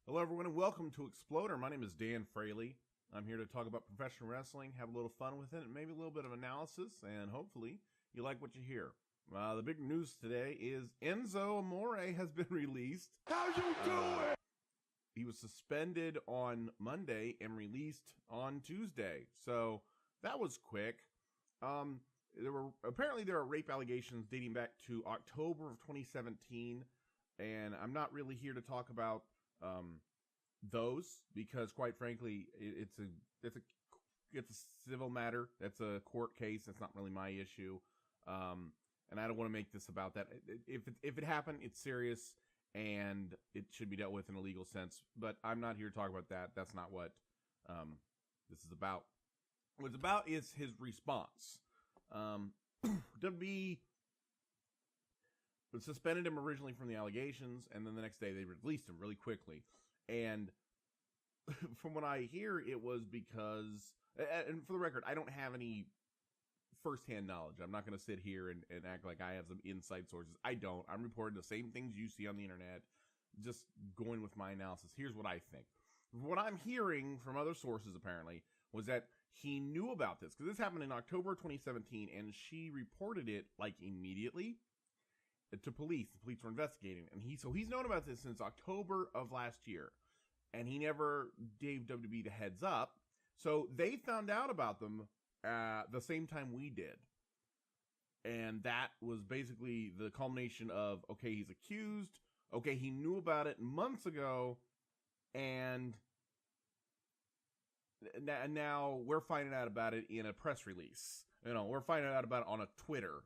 Hello, everyone, and welcome to Exploder. My name is Dan Fraley. I'm here to talk about professional wrestling, have a little fun with it, and maybe a little bit of analysis, and hopefully you like what you hear. The big news today is Enzo Amore has been released. How you doing? He was suspended on Monday and released on Tuesday, so that was quick. There are rape allegations dating back to October of 2017, and I'm not really here to talk about those because, quite frankly, it's a civil matter. That's a court case. That's not really my issue, and I don't want to make this about that. If it happened, it's serious and it should be dealt with in a legal sense. But I'm not here to talk about that. That's not what this is about. What it's about is his response. WWE suspended him originally from the allegations, and then the next day they released him really quickly. And from what I hear, it was because, and for the record, I don't have any firsthand knowledge. I'm not going to sit here and act like I have some inside sources. I don't. I'm reporting the same things you see on the internet, just going with my analysis. Here's what I think. What I'm hearing from other sources, apparently, was that he knew about this, because this happened in October 2017, and she reported it, like, immediately to police. The police were investigating, and he's known about this since October of last year, and he never gave WWE the heads up. So they found out about them the same time we did, and that was basically the culmination of, okay, he's accused, okay, he knew about it months ago, and now we're finding out about it in a press release. We're finding out about it on a Twitter.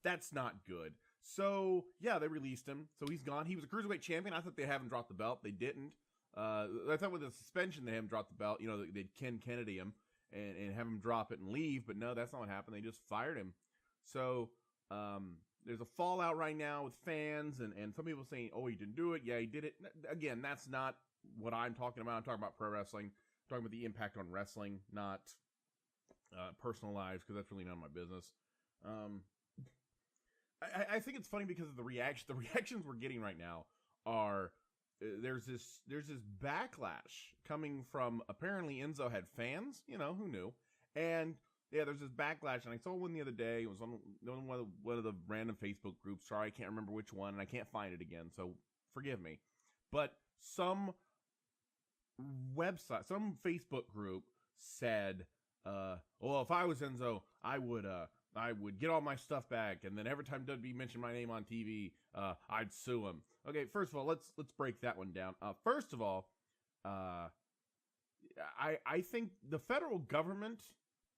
That's not good. So, yeah, they released him. So he's gone. He was a Cruiserweight champion. I thought they'd have him drop the belt. They didn't. I thought with the suspension they had him drop the belt. They'd Ken Kennedy him and have him drop it and leave. But no, that's not what happened. They just fired him. So there's a fallout right now with fans and some people saying, oh, he didn't do it. Yeah, he did it. Again, that's not what I'm talking about. I'm talking about pro wrestling. I'm talking about the impact on wrestling, not personal lives, because that's really none of my business. I think it's funny because of the reactions we're getting right now are there's this backlash coming from, apparently Enzo had fans, who knew, and yeah, there's this backlash, and I saw one the other day. It was on one of the random Facebook groups. Sorry, I can't remember which one, and I can't find it again, so forgive me. But some Facebook group said, well, if I was Enzo, I would get all my stuff back, and then every time WWE mentioned my name on TV, I'd sue him. Okay, first of all, let's break that one down. First of all, I think the federal government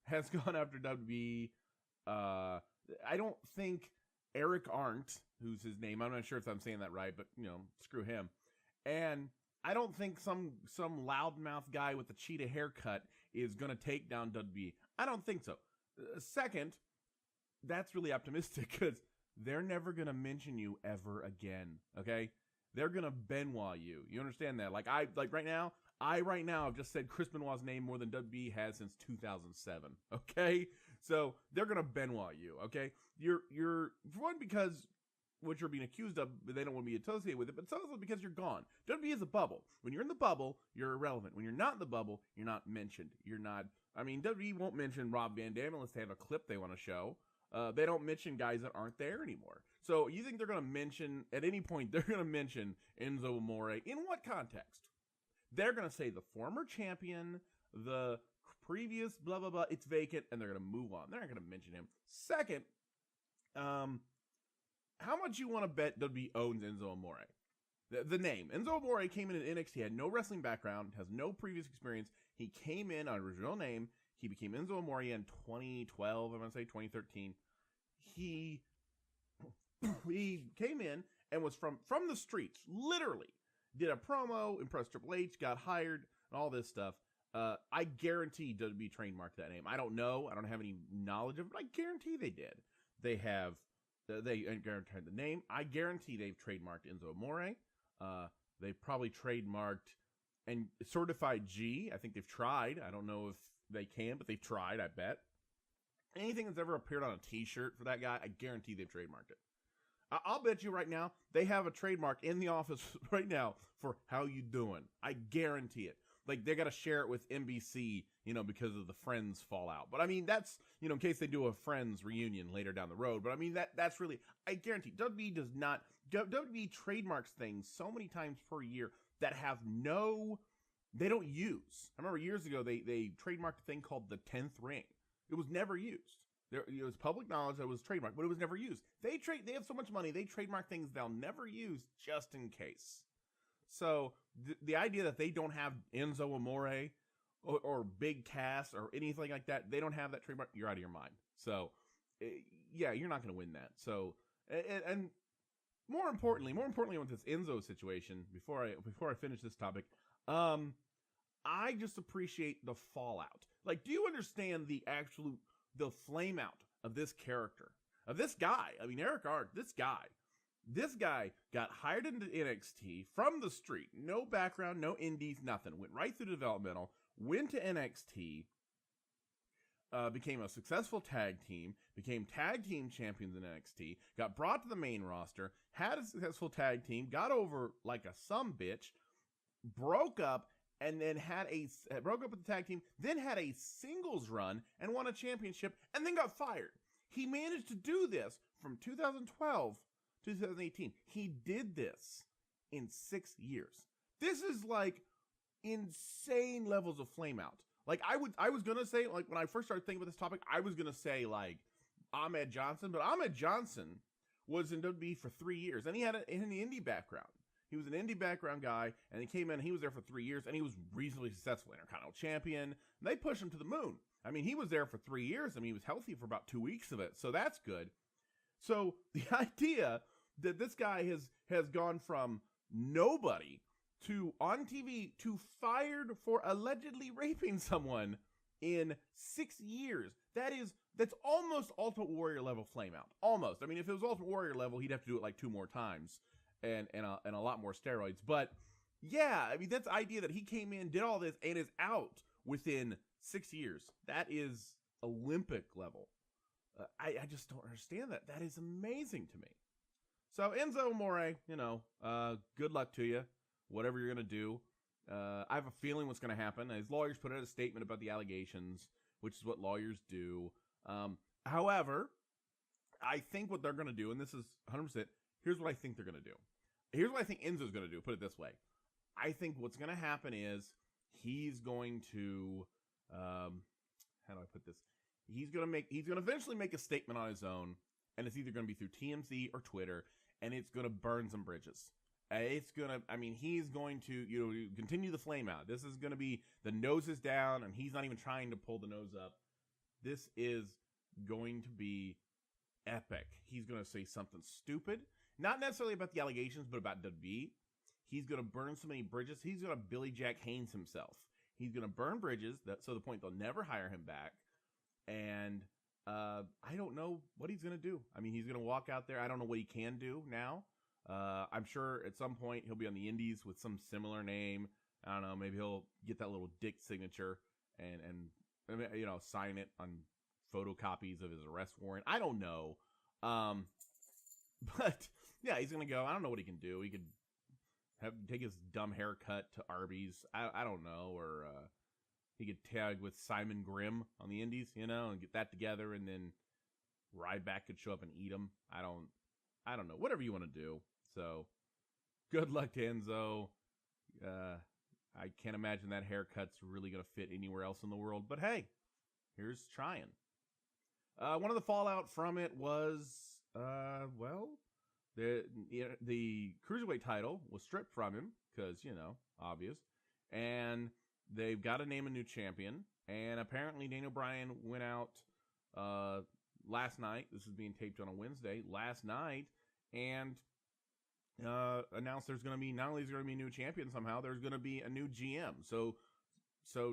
has gone after WWE. I don't think Eric Arndt, who's his name, I'm not sure if I'm saying that right, but screw him. And I don't think some loudmouth guy with a cheetah haircut is going to take down WWE. I don't think so. Second, that's really optimistic because they're never going to mention you ever again, okay? They're going to Benoit you. You understand that? Right now have just said Chris Benoit's name more than WWE has since 2007, okay? So they're going to Benoit you, okay? You're for one, because what you're being accused of, they don't want to be associated with it, but it's also because you're gone. WWE is a bubble. When you're in the bubble, you're irrelevant. When you're not in the bubble, you're not mentioned. WWE won't mention Rob Van Dam unless they have a clip they want to show. They don't mention guys that aren't there anymore. So you think they're going to mention, at any point, they're going to mention Enzo Amore. In what context? They're going to say the former champion, the previous blah, blah, blah, it's vacant, and they're going to move on. They're not going to mention him. Second, how much you want to bet WWE owns Enzo Amore? The name. Enzo Amore came in at NXT, had no wrestling background, has no previous experience. He came in on his real name. He became Enzo Amore in 2012, I'm going to say 2013. He came in and was from the streets, literally. Did a promo, impressed Triple H, got hired, and all this stuff. I guarantee WWE trademarked that name. I don't know. I don't have any knowledge of it, but I guarantee they did. They guaranteed the name. I guarantee they've trademarked Enzo Amore. They probably trademarked and certified G. I think they've tried. I don't know if they can, but they've tried, I bet. Anything that's ever appeared on a t-shirt for that guy, I guarantee they've trademarked it. I'll bet you right now they have a trademark in the office right now for how you doing. I guarantee it. Like, they got to share it with NBC, because of the Friends fallout. But I mean, that's, in case they do a Friends reunion later down the road. But I mean, that's really, I guarantee WWE does not, WWE trademarks things so many times per year that have they don't use. I remember years ago, they trademarked a thing called the 10th ring. It was never used. It was public knowledge that it was trademarked, but it was never used. They have so much money, they trademark things they'll never use just in case. So the idea that they don't have Enzo Amore or Big Cass or anything like that, they don't have that trademark, you're out of your mind. So, yeah, you're not going to win that. So, and more importantly with this Enzo situation, before I finish this topic, I just appreciate the fallout. Like, do you understand the flame out of this character, of this guy? I mean, Eric Art, this guy got hired into NXT from the street, no background, no indies, nothing. Went right through developmental, went to NXT, became a successful tag team, became tag team champions in NXT, got brought to the main roster, had a successful tag team, got over like a sumbitch, broke up, and then broke up with the tag team, then had a singles run and won a championship, and then got fired. He managed to do this from 2012 to 2018. He did this in 6 years. This is like insane levels of flame out. Like, I was gonna say, like, when I first started thinking about this topic, I was gonna say like Ahmed Johnson, but Ahmed Johnson was in WWE for 3 years, and he had an indie background. He was an indie background guy, and he came in, and he was there for 3 years, and he was reasonably successful, Intercontinental Champion. And they pushed him to the moon. I mean, he was there for 3 years. I mean, he was healthy for about 2 weeks of it, so that's good. So the idea that this guy has gone from nobody to on TV to fired for allegedly raping someone in 6 years, that's almost Ultimate Warrior level flame out. Almost. I mean, if it was Ultimate Warrior level, he'd have to do it like 2 more times. And a lot more steroids. But yeah, I mean, that's the idea that he came in, did all this, and is out within 6 years. That is Olympic level. I just don't understand that. That is amazing to me. So Enzo Amore, good luck to you. Whatever you're going to do. I have a feeling what's going to happen. His lawyers put out a statement about the allegations, which is what lawyers do. However, I think what they're going to do, and this is 100%, here's what I think they're going to do. Here's what I think Enzo's going to do. Put it this way. I think what's going to happen is he's going to, how do I put this? He's going to eventually make a statement on his own, and it's either going to be through TMZ or Twitter, and it's going to burn some bridges. He's going to, continue the flame out. This is going to be, the nose is down, and he's not even trying to pull the nose up. This is going to be epic. He's going to say something stupid. Not necessarily about the allegations, but about WWE. He's going to burn so many bridges. He's going to Billy Jack Haynes himself. He's going to burn bridges, so the point they'll never hire him back. And I don't know what he's going to do. I mean, he's going to walk out there. I don't know what he can do now. I'm sure at some point he'll be on the indies with some similar name. I don't know. Maybe he'll get that little dick signature and sign it on photocopies of his arrest warrant. I don't know. But yeah, he's going to go. I don't know what he can do. He could take his dumb haircut to Arby's. I don't know. Or he could tag with Simon Grimm on the indies, and get that together. And then Ryback could show up and eat him. I don't know. Whatever you want to do. So good luck to Enzo. I can't imagine that haircut's really going to fit anywhere else in the world. But hey, here's trying. One of the fallout from it was, the Cruiserweight title was stripped from him because, obvious. And they've got to name a new champion. And apparently Daniel Bryan went out last night. This is being taped on a Wednesday. Last night. And announced there's going to be, not only is there going to be a new champion somehow, there's going to be a new GM. So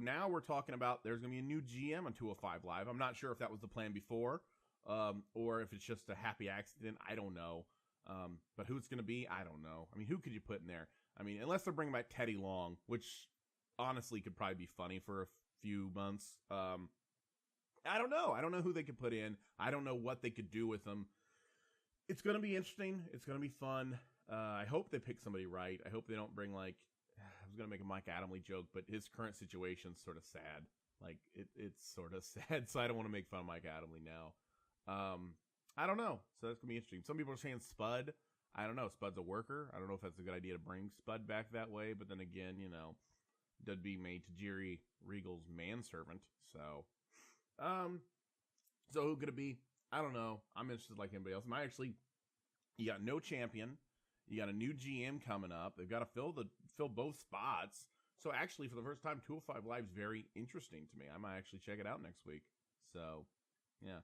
now we're talking about there's going to be a new GM on 205 Live. I'm not sure if that was the plan before, or if it's just a happy accident. I don't know. But who it's going to be, I don't know. I mean, who could you put in there? I mean, unless they're bringing back Teddy Long, which honestly could probably be funny for a few months. I don't know. I don't know who they could put in. I don't know what they could do with them. It's going to be interesting. It's going to be fun. I hope they pick somebody right. I hope they don't bring, like, I was going to make a Mike Adamle joke, but his current situation's sort of sad. Like, it's sort of sad, so I don't want to make fun of Mike Adamle now. I don't know. So that's going to be interesting. Some people are saying Spud. I don't know. Spud's a worker. I don't know if that's a good idea to bring Spud back that way, but then again, you know, that'd be made to Jerry Regal's manservant. So who could it be? I don't know. I'm interested like anybody else. You got no champion. You got a new GM coming up. They've got to fill both spots. So actually, for the first time, 205 Live's very interesting to me. I might actually check it out next week. So, yeah.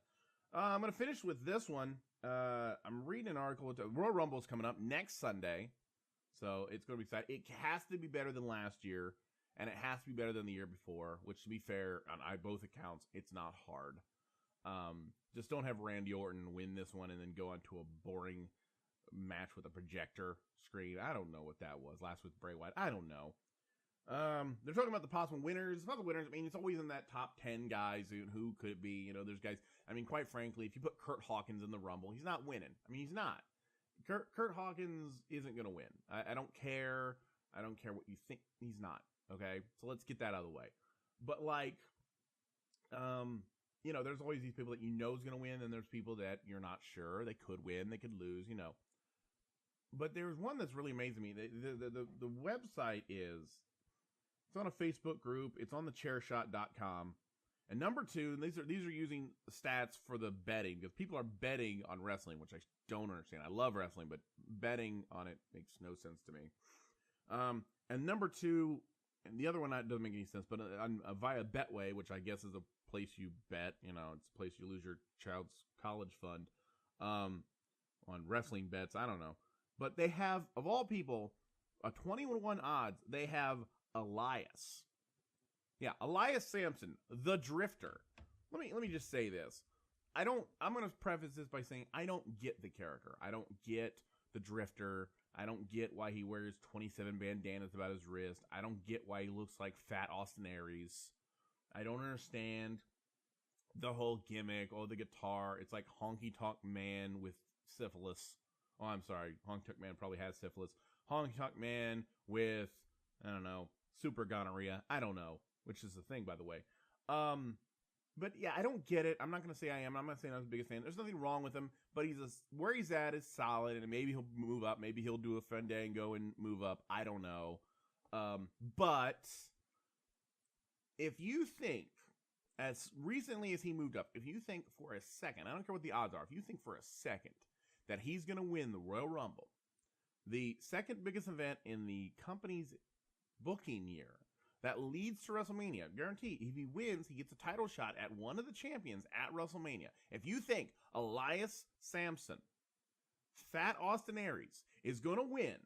I'm going to finish with this one. I'm reading an article. Royal Rumble is coming up next Sunday. So it's going to be exciting. It has to be better than last year. And it has to be better than the year before. Which, to be fair, on both accounts, it's not hard. Just don't have Randy Orton win this one and then go on to a boring match with a projector screen. I don't know what that was. Last with Bray Wyatt. I don't know. They're talking about the possible winners. About the winners, I mean, it's always in that top 10 guys. Who could it be? You know, there's guys. I mean, quite frankly, if you put Kurt Hawkins in the Rumble, he's not winning. I mean, he's not. Kurt Hawkins isn't going to win. I don't care. I don't care what you think. He's not. Okay? So let's get that out of the way. But, like, you know, there's always these people that you know is going to win, and there's people that you're not sure. They could win. They could lose, you know. But there's one that's really amazing me. The website is, it's on a Facebook group. It's on thechairshot.com. And number two, these are using stats for the betting, because people are betting on wrestling, which I don't understand. I love wrestling, but betting on it makes no sense to me. And number two, and the other one doesn't make any sense, but via Betway, which I guess is a place you bet, you know, it's a place you lose your child's college fund on wrestling bets. I don't know. But they have, of all people, a 20-1 odds, they have Elias. Yeah, Elias Sampson, the Drifter. Let me just say this. I'm going to preface this by saying I don't get the character. I don't get the Drifter. I don't get why he wears 27 bandanas about his wrist. I don't get why he looks like fat Austin Aries. I don't understand the whole gimmick. Oh, the guitar. It's like Honky Tonk Man with syphilis. Oh, I'm sorry. Honky Tonk Man probably has syphilis. Honky Tonk Man with, I don't know, super gonorrhea. I don't know, which is the thing, by the way. But yeah, I don't get it. I'm not going to say I am. I'm not saying I'm the biggest fan. There's nothing wrong with him, but where he's at is solid, and maybe he'll move up. Maybe he'll do a Fandango and move up. I don't know. But if you think, as recently as he moved up, if you think for a second, I don't care what the odds are, if you think for a second that he's going to win the Royal Rumble, the second biggest event in the company's booking year, that leads to WrestleMania. Guaranteed, if he wins, he gets a title shot at one of the champions at WrestleMania. If you think Elias Sampson, Fat Austin Aries, is going to win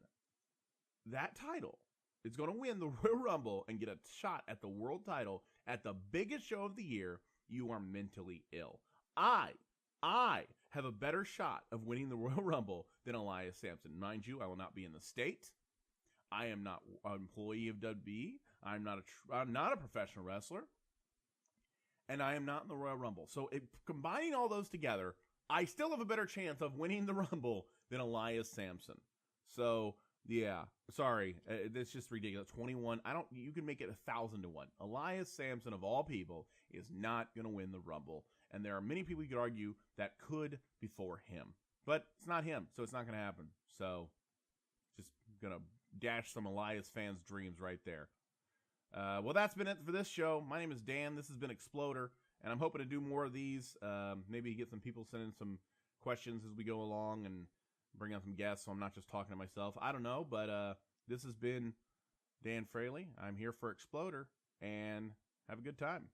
that title, is going to win the Royal Rumble and get a shot at the world title at the biggest show of the year, you are mentally ill. I have a better shot of winning the Royal Rumble than Elias Sampson. Mind you, I will not be in the state. I am not an employee of WWE. I'm not a professional wrestler. And I am not in the Royal Rumble. So combining all those together, I still have a better chance of winning the Rumble than Elias Sampson. So, yeah. Sorry. It's just ridiculous. 21. You can make it 1,000 to 1. Elias Sampson, of all people, is not going to win the Rumble. And there are many people you could argue that could before him. But it's not him, so it's not going to happen. So, just going to dash some Elias fans' dreams right there. Well, that's been it for this show. My name is Dan. This has been Exploder, and I'm hoping to do more of these. Maybe get some people sending some questions as we go along and bring on some guests so I'm not just talking to myself. I don't know, but this has been Dan Fraley. I'm here for Exploder, and have a good time.